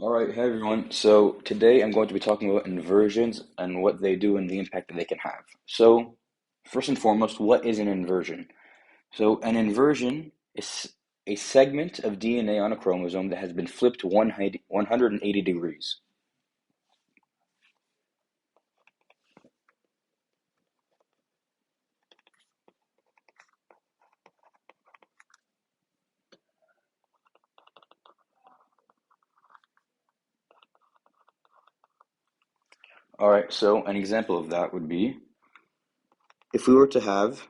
All right, hey everyone. So today I'm going to be talking about inversions and what they do and the impact that they can have. So, first and foremost, what is an inversion? So, an inversion is a segment of DNA on a chromosome that has been flipped 180 degrees. All right, so an example of that would be if we were to have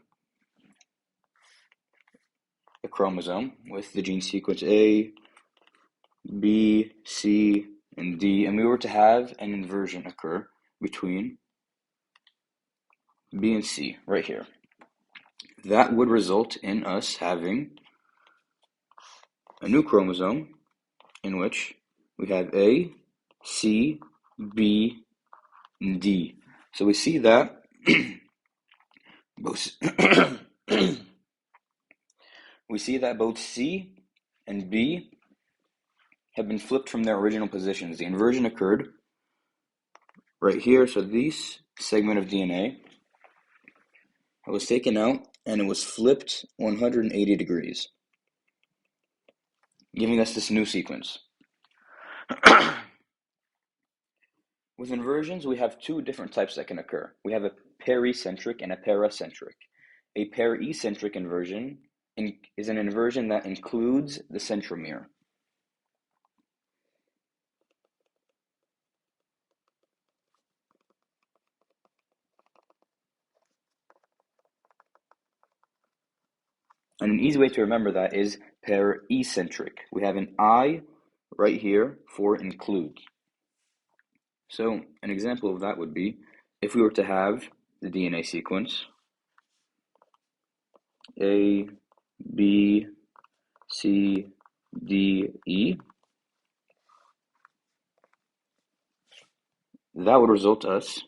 a chromosome with the gene sequence A, B, C, and D, and we were to have an inversion occur between B and C right here. That would result in us having a new chromosome in which we have A, C, B, and D. So we see that both we see that both C and B have been flipped from their original positions. The inversion occurred right here. So this segment of DNA was taken out and it was flipped 180 degrees, giving us this new sequence. With inversions, we have two different types that can occur. We have a pericentric and a paracentric. A pericentric inversion is an inversion that includes the centromere. And an easy way to remember that is pericentric. We have an I right here for includes. So an example of that would be if we were to have the DNA sequence A, B, C, D, E, that would result us,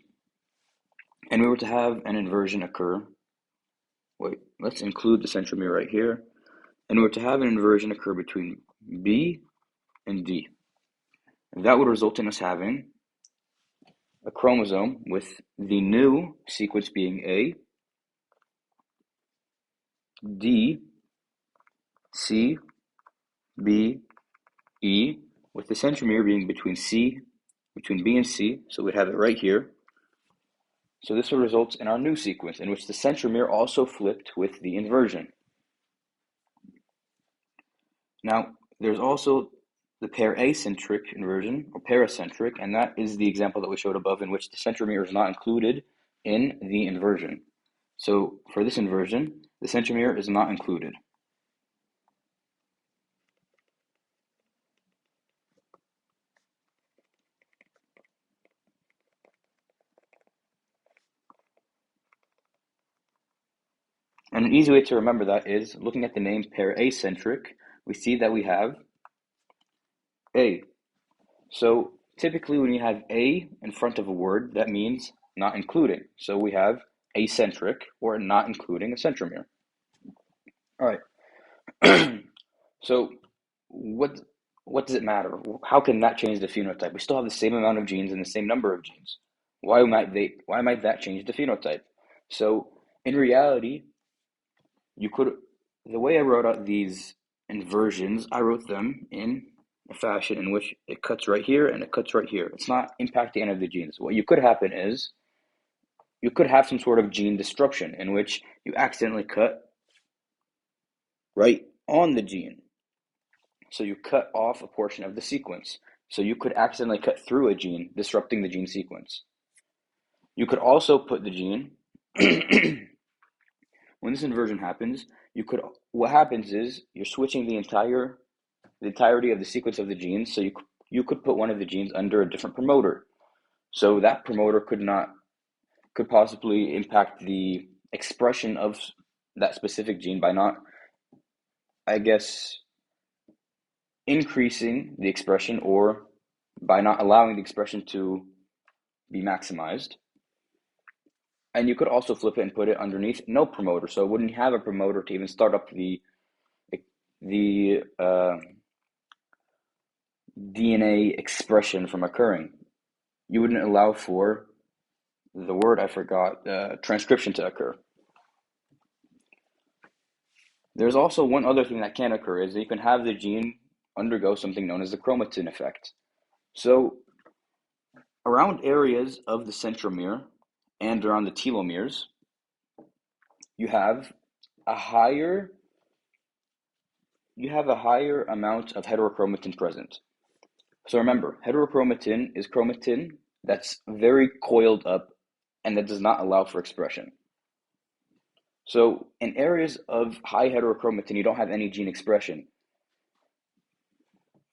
and we were to have an inversion occur. Wait, let's include the centromere right here. And we were to have an inversion occur between B and D. And that would result in us having a chromosome with the new sequence being A, D, C, B, E, with the centromere being between B and C, so we'd have it right here. So this will result in our new sequence, in which the centromere also flipped with the inversion. Now, there's also the paracentric inversion, or paracentric, and that is the example that we showed above, in which the centromere is not included in the inversion. So for this inversion, the centromere is not included. And an easy way to remember that is looking at the name paracentric, we see that we have A. So typically when you have A in front of a word, that means not including. So we have acentric, or not including a centromere. All right. So what what does it matter? How can that change the phenotype? We still have the same amount of genes and the same number of genes. Why might that change the phenotype? So in reality, you could the way I wrote out these inversions, I wrote them in a fashion in which it cuts right here and it cuts right here. It's not impacting any of the genes. What you could happen is you could have some sort of gene disruption in which you accidentally cut right on the gene. So you cut off a portion of the sequence. So you could accidentally cut through a gene, disrupting the gene sequence. You could also put the gene, when this inversion happens, what happens is you're switching the entirety of the sequence of the genes. So you could put one of the genes under a different promoter. So that promoter could possibly impact the expression of that specific gene by not, I guess, increasing the expression, or by not allowing the expression to be maximized. And you could also flip it and put it underneath no promoter, so it wouldn't have a promoter to even start up the DNA expression from occurring. You wouldn't allow for the word I forgot, transcription to occur. There's also one other thing that can occur is that you can have the gene undergo something known as the chromatin effect. So around areas of the centromere and around the telomeres, you have a higher amount of heterochromatin present. So remember, heterochromatin is chromatin that's very coiled up and that does not allow for expression. So in areas of high heterochromatin, you don't have any gene expression.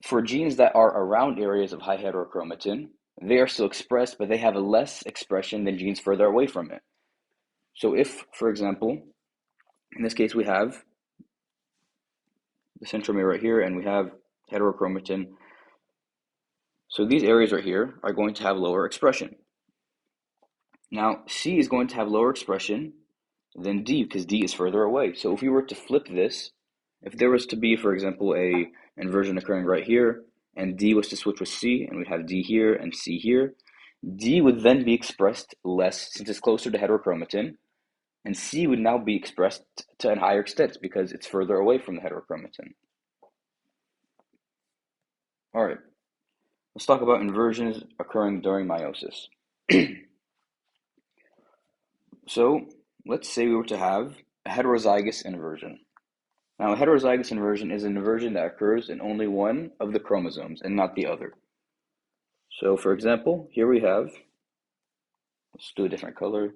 For genes that are around areas of high heterochromatin, they are still expressed, but they have a less expression than genes further away from it. So if, for example, in this case we have the centromere right here and we have heterochromatin, so these areas right here are going to have lower expression. Now C is going to have lower expression than D because D is further away. So if we were to flip this, if there was to be, for example, a inversion occurring right here, and D was to switch with C, and we'd have D here and C here, D would then be expressed less since it's closer to heterochromatin, and C would now be expressed to a higher extent because it's further away from the heterochromatin. All right, let's talk about inversions occurring during meiosis. So let's say we were to have a heterozygous inversion. Now, a heterozygous inversion is an inversion that occurs in only one of the chromosomes and not the other. So, for example, here we have, let's do a different color.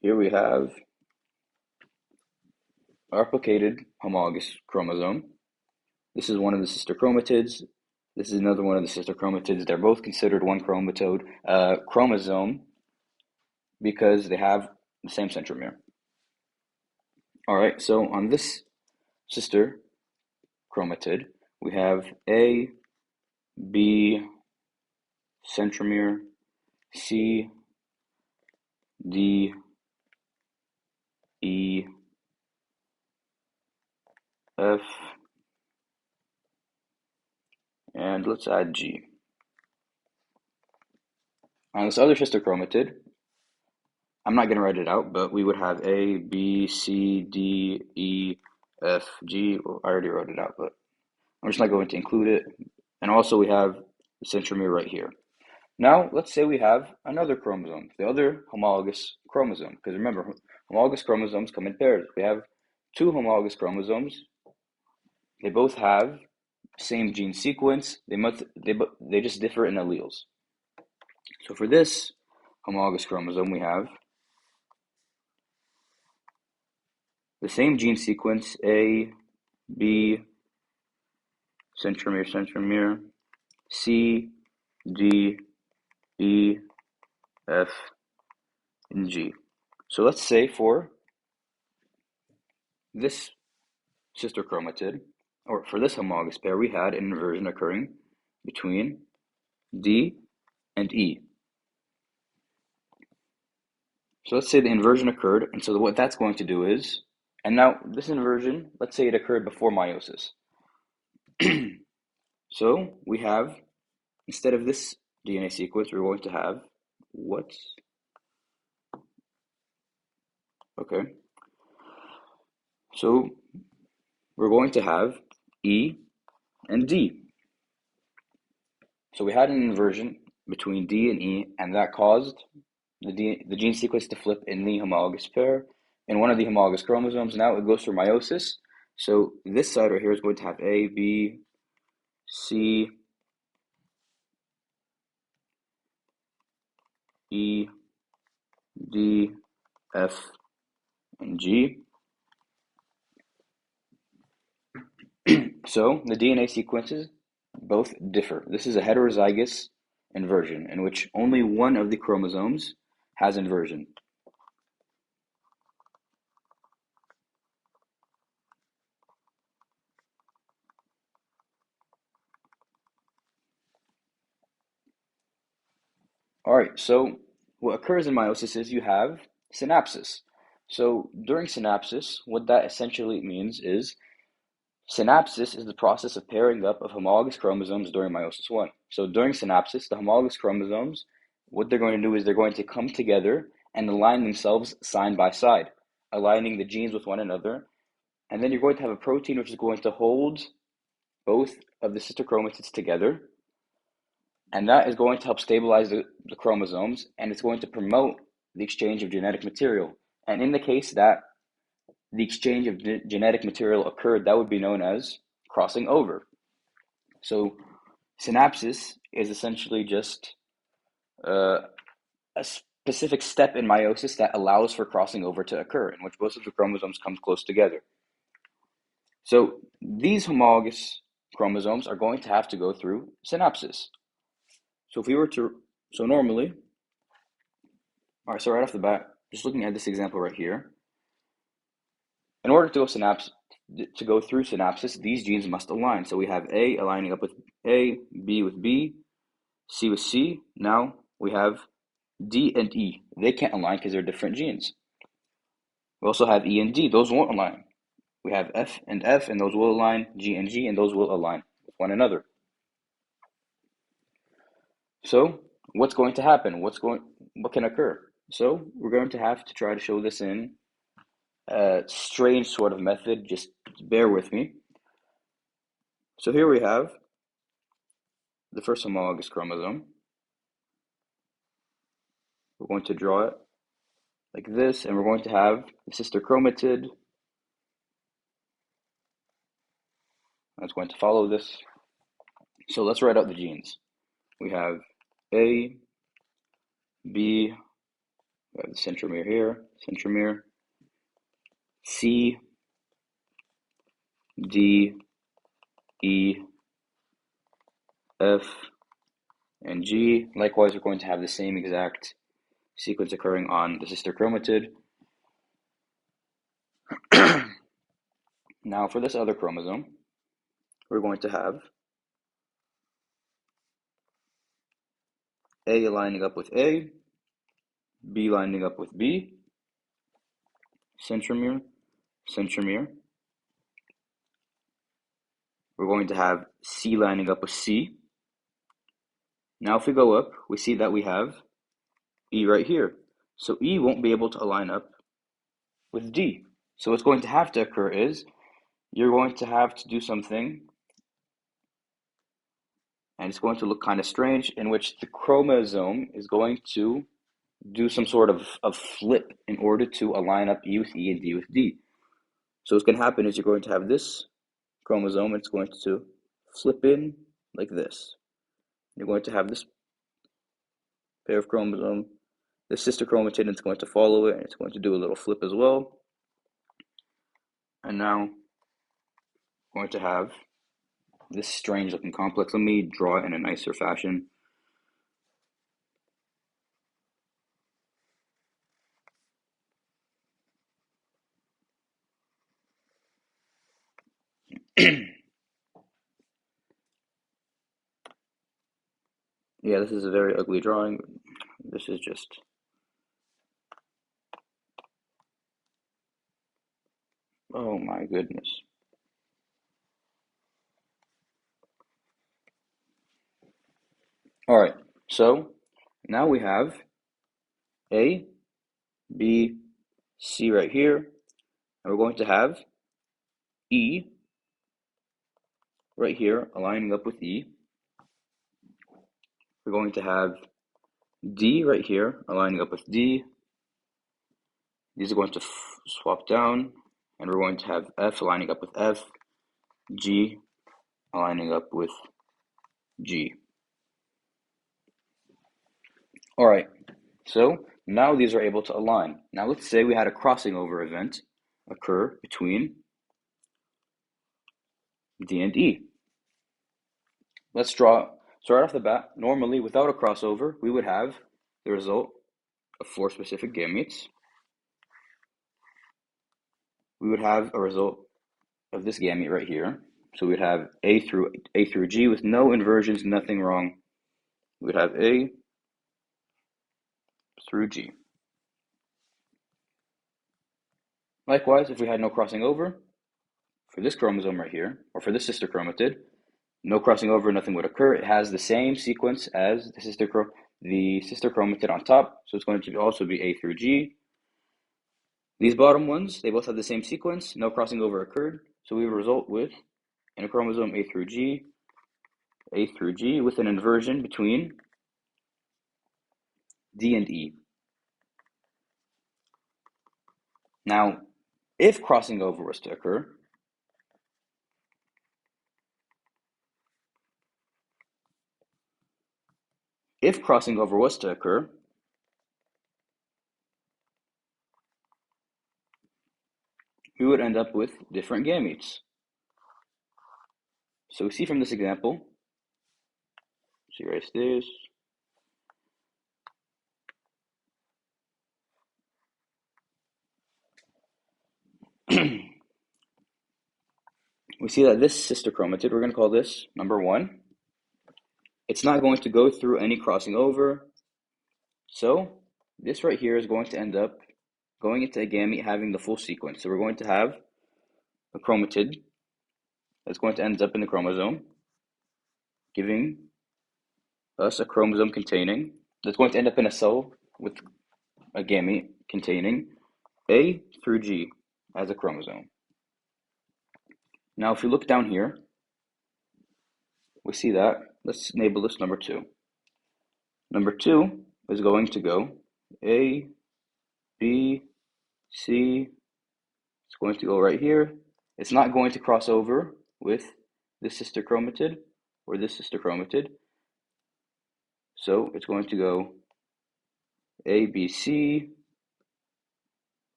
Here we have a replicated homologous chromosome. This is one of the sister chromatids. This is another one of the sister chromatids. They're both considered one chromosome because they have the same centromere. All right, so on this sister chromatid, we have A, B, centromere, C, D, E, F, and let's add G. On this other sister chromatid, I'm not going to write it out, but we would have A, B, C, D, E, F, G. Well, I already wrote it out, but I'm just not going to include it. And also we have the centromere right here. Now, let's say we have another chromosome, the other homologous chromosome, because remember, homologous chromosomes come in pairs. We have two homologous chromosomes. They both have same gene sequence. They just differ in alleles. So for this homologous chromosome, we have the same gene sequence, A, B, centromere, C, D, E, F, and G. So let's say for this sister chromatid, or for this homologous pair, we had an inversion occurring between D and E. So let's say the inversion occurred, and so what that's going to do is, and now this inversion, let's say it occurred before meiosis. So we have, instead of this DNA sequence, we're going to have what? Okay. So we're going to have E and D. So we had an inversion between D and E, and that caused the gene sequence to flip in the homologous pair in one of the homologous chromosomes. Now it goes through meiosis. So this side right here is going to have A, B, C, E, D, F, and G. So the DNA sequences both differ. This is a heterozygous inversion in which only one of the chromosomes has inversion. All right, so what occurs in meiosis is you have synapsis. So during synapsis, what that essentially means is Synapsis is the process of pairing up of homologous chromosomes during meiosis 1. So during synapsis, the homologous chromosomes, what they're going to do is they're going to come together and align themselves side by side, aligning the genes with one another. And then you're going to have a protein which is going to hold both of the sister chromatids together. And that is going to help stabilize the chromosomes, and it's going to promote the exchange of genetic material. And in the case that the exchange of genetic material occurred, that would be known as crossing over. So synapsis is essentially just a specific step in meiosis that allows for crossing over to occur, in which both of the chromosomes come close together. So these homologous chromosomes are going to have to go through synapsis. So if we were to, so normally, all right, so right off the bat, just looking at this example right here, in order to go through synapsis, these genes must align. So we have A aligning up with A, B with B, C with C. Now we have D and E. They can't align because they're different genes. We also have E and D. Those won't align. We have F, and those will align. G, and those will align with one another. So what's going to happen? What can occur? So we're going to have to try to show this in a strange sort of method. Just bear with me. So here we have the first homologous chromosome. We're going to draw it like this, and we're going to have the sister chromatid that's going to follow this. So let's write out the genes. We have A, B, we have the centromere here, centromere, C, D, E, F, and G. Likewise, we're going to have the same exact sequence occurring on the sister chromatid. Now for this other chromosome, we're going to have A lining up with A, B lining up with B, centromere, centromere. We're going to have C lining up with C. Now if we go up, we see that we have E right here. So E won't be able to align up with D. So what's going to have to occur is you're going to have to do something, and it's going to look kind of strange, in which the chromosome is going to do some sort of flip in order to align up E with E and D with D. So what's going to happen is you're going to have this chromosome, and it's going to flip in like this. You're going to have this pair of chromosome, the sister chromatid, and it's going to follow it, and it's going to do a little flip as well. And now we're going to have this strange looking complex. Let me draw it in a nicer fashion. Yeah, this is a very ugly drawing. This is just... oh my goodness. All right, so now we have A, B, C right here, and we're going to have E right here aligning up with E. We're going to have D right here aligning up with D. These are going to swap down, and we're going to have F aligning up with F, G aligning up with G. All right, so now these are able to align. Now let's say we had a crossing over event occur between D and E. Let's draw, so right off the bat, normally without a crossover, we would have the result of 4 specific gametes. We would have a result of this gamete right here. So we'd have A through G with no inversions, nothing wrong. We'd have A through G. Likewise, if we had no crossing over, for this chromosome right here, or for this sister chromatid, no crossing over, nothing would occur. It has the same sequence as the sister chromatid on top, so it's going to also be A through G. These bottom ones, they both have the same sequence, no crossing over occurred, so we result with, in a chromosome A through G with an inversion between D and E. Now, if crossing over was to occur, we would end up with different gametes. So we see from this example, let's erase this. We see that this sister chromatid, we're going to call this number 1. It's not going to go through any crossing over. So this right here is going to end up going into a gamete having the full sequence. So we're going to have a chromatid that's going to end up in the chromosome, giving us a chromosome containing, that's going to end up in a cell with a gamete containing A through G as a chromosome. Now if you look down here, we see that, let's label this number 2. Number 2 is going to go A, B, C, it's going to go right here. It's not going to cross over with this sister chromatid or this sister chromatid. So it's going to go A, B, C,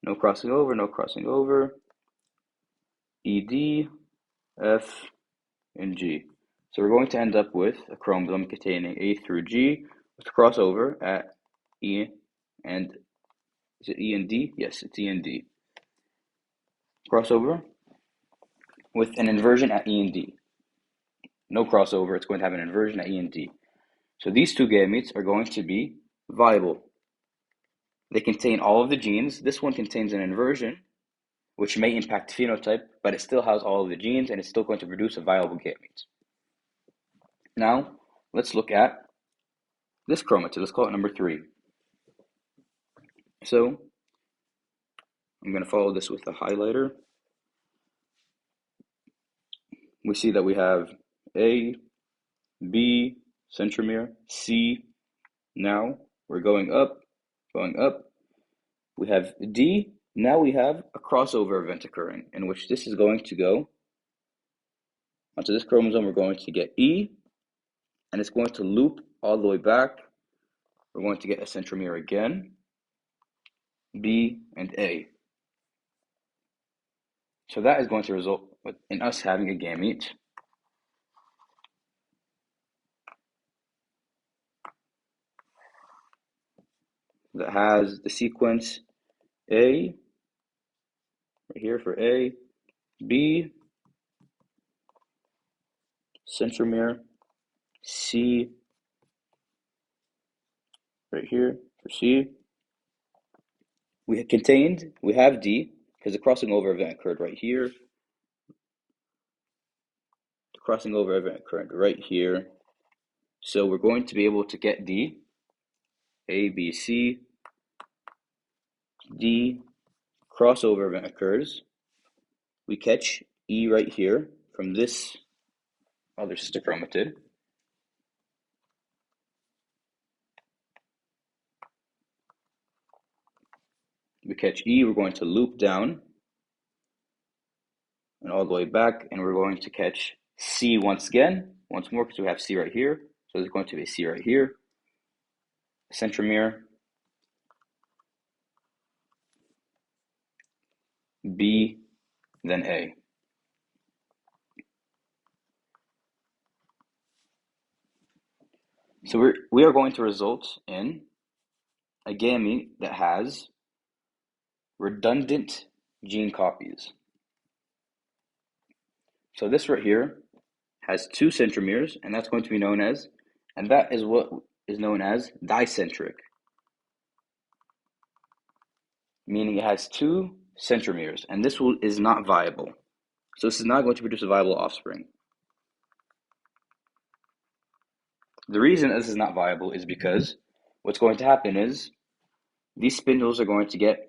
no crossing over, E, D, F, and G. So we're going to end up with a chromosome containing A through G with a crossover at E and, is it E and D? Yes, it's E and D. Crossover with an inversion at E and D. No crossover, it's going to have an inversion at E and D. So these two gametes are going to be viable. They contain all of the genes. This one contains an inversion, which may impact phenotype, but it still has all of the genes and it's still going to produce a viable gamete. Now, let's look at this chromatid. Let's call it number 3. So, I'm going to follow this with a highlighter. We see that we have A, B, centromere, C. Now, we're going up. We have D. Now we have a crossover event occurring, in which this is going to go onto this chromosome. We're going to get E, and it's going to loop all the way back. We're going to get a centromere again, B and A. So that is going to result in us having a gamete that has the sequence A, right here for A, B, centromere, C, right here for C. We have D, because the crossing over event occurred right here. The crossing over event occurred right here. So we're going to be able to get D, A, B, C, D, crossover event occurs. We catch E right here from this other sister chromatid. We catch E, we're going to loop down and all the way back, and we're going to catch C once more, because we have C right here. So there's going to be a C right here, centromere, B, then A. So we are going to result in a gamete that has redundant gene copies. So this right here has 2 centromeres, and that's going to be known as, and that is what is known as dicentric, meaning it has 2 centromeres, and this is not viable. So this is not going to produce a viable offspring. The reason this is not viable is because what's going to happen is these spindles are going to get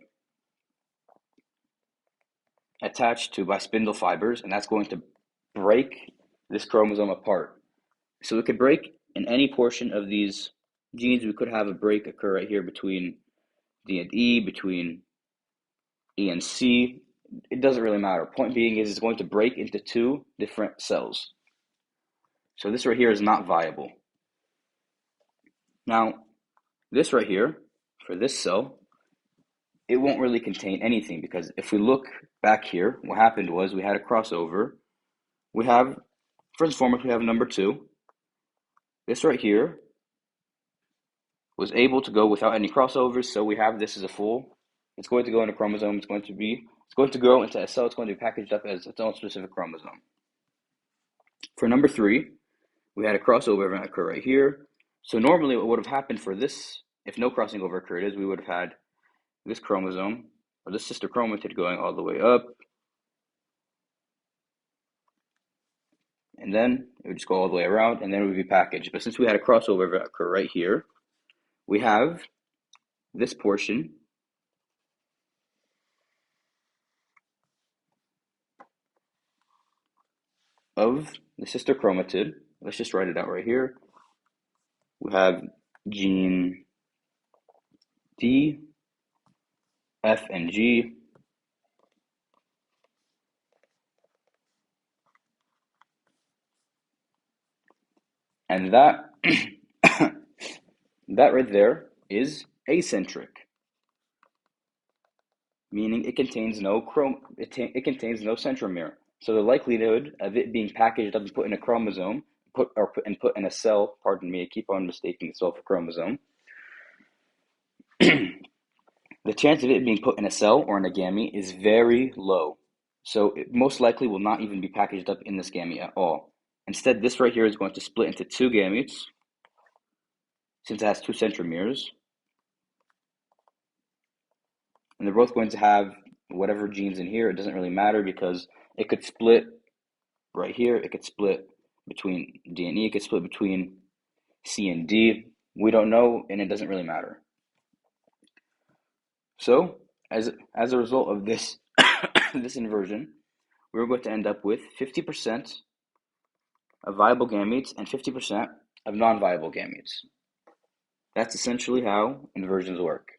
attached to by spindle fibers, and that's going to break this chromosome apart. So it could break in any portion of these genes. We could have a break occur right here between D and E, between E and C. It doesn't really matter. Point being is it's going to break into two different cells. So this right here is not viable. Now, this right here, for this cell, it won't really contain anything, because if we look back here, what happened was we had a crossover. We have, first and foremost, we have number 2. This right here was able to go without any crossovers, so we have this as a full. It's going to go in a chromosome. It's going to go into a cell. It's going to be packaged up as its own specific chromosome. For number 3, we had a crossover event occur right here. So normally what would have happened for this, if no crossing over occurred, is we would have had this chromosome, or this sister chromatid, going all the way up, and then it would just go all the way around, and then it would be packaged. But since we had a crossover event occur right here, we have this portion of the sister chromatid. Let's just write it out right here. We have gene D, F, and G. And that that right there is acentric, meaning it contains no centromere. So the likelihood of it being packaged up and put in a chromosome, put in a cell, pardon me, I keep on mistaking the cell for chromosome. The chance of it being put in a cell or in a gamete is very low. So it most likely will not even be packaged up in this gamete at all. Instead, this right here is going to split into 2 gametes, since it has 2 centromeres. And they're both going to have whatever genes in here. It doesn't really matter, because it could split right here. It could split between D and E. It could split between C and D. We don't know, and it doesn't really matter. So, as a result of this this inversion, we're going to end up with 50% of viable gametes and 50% of non-viable gametes. That's essentially how inversions work.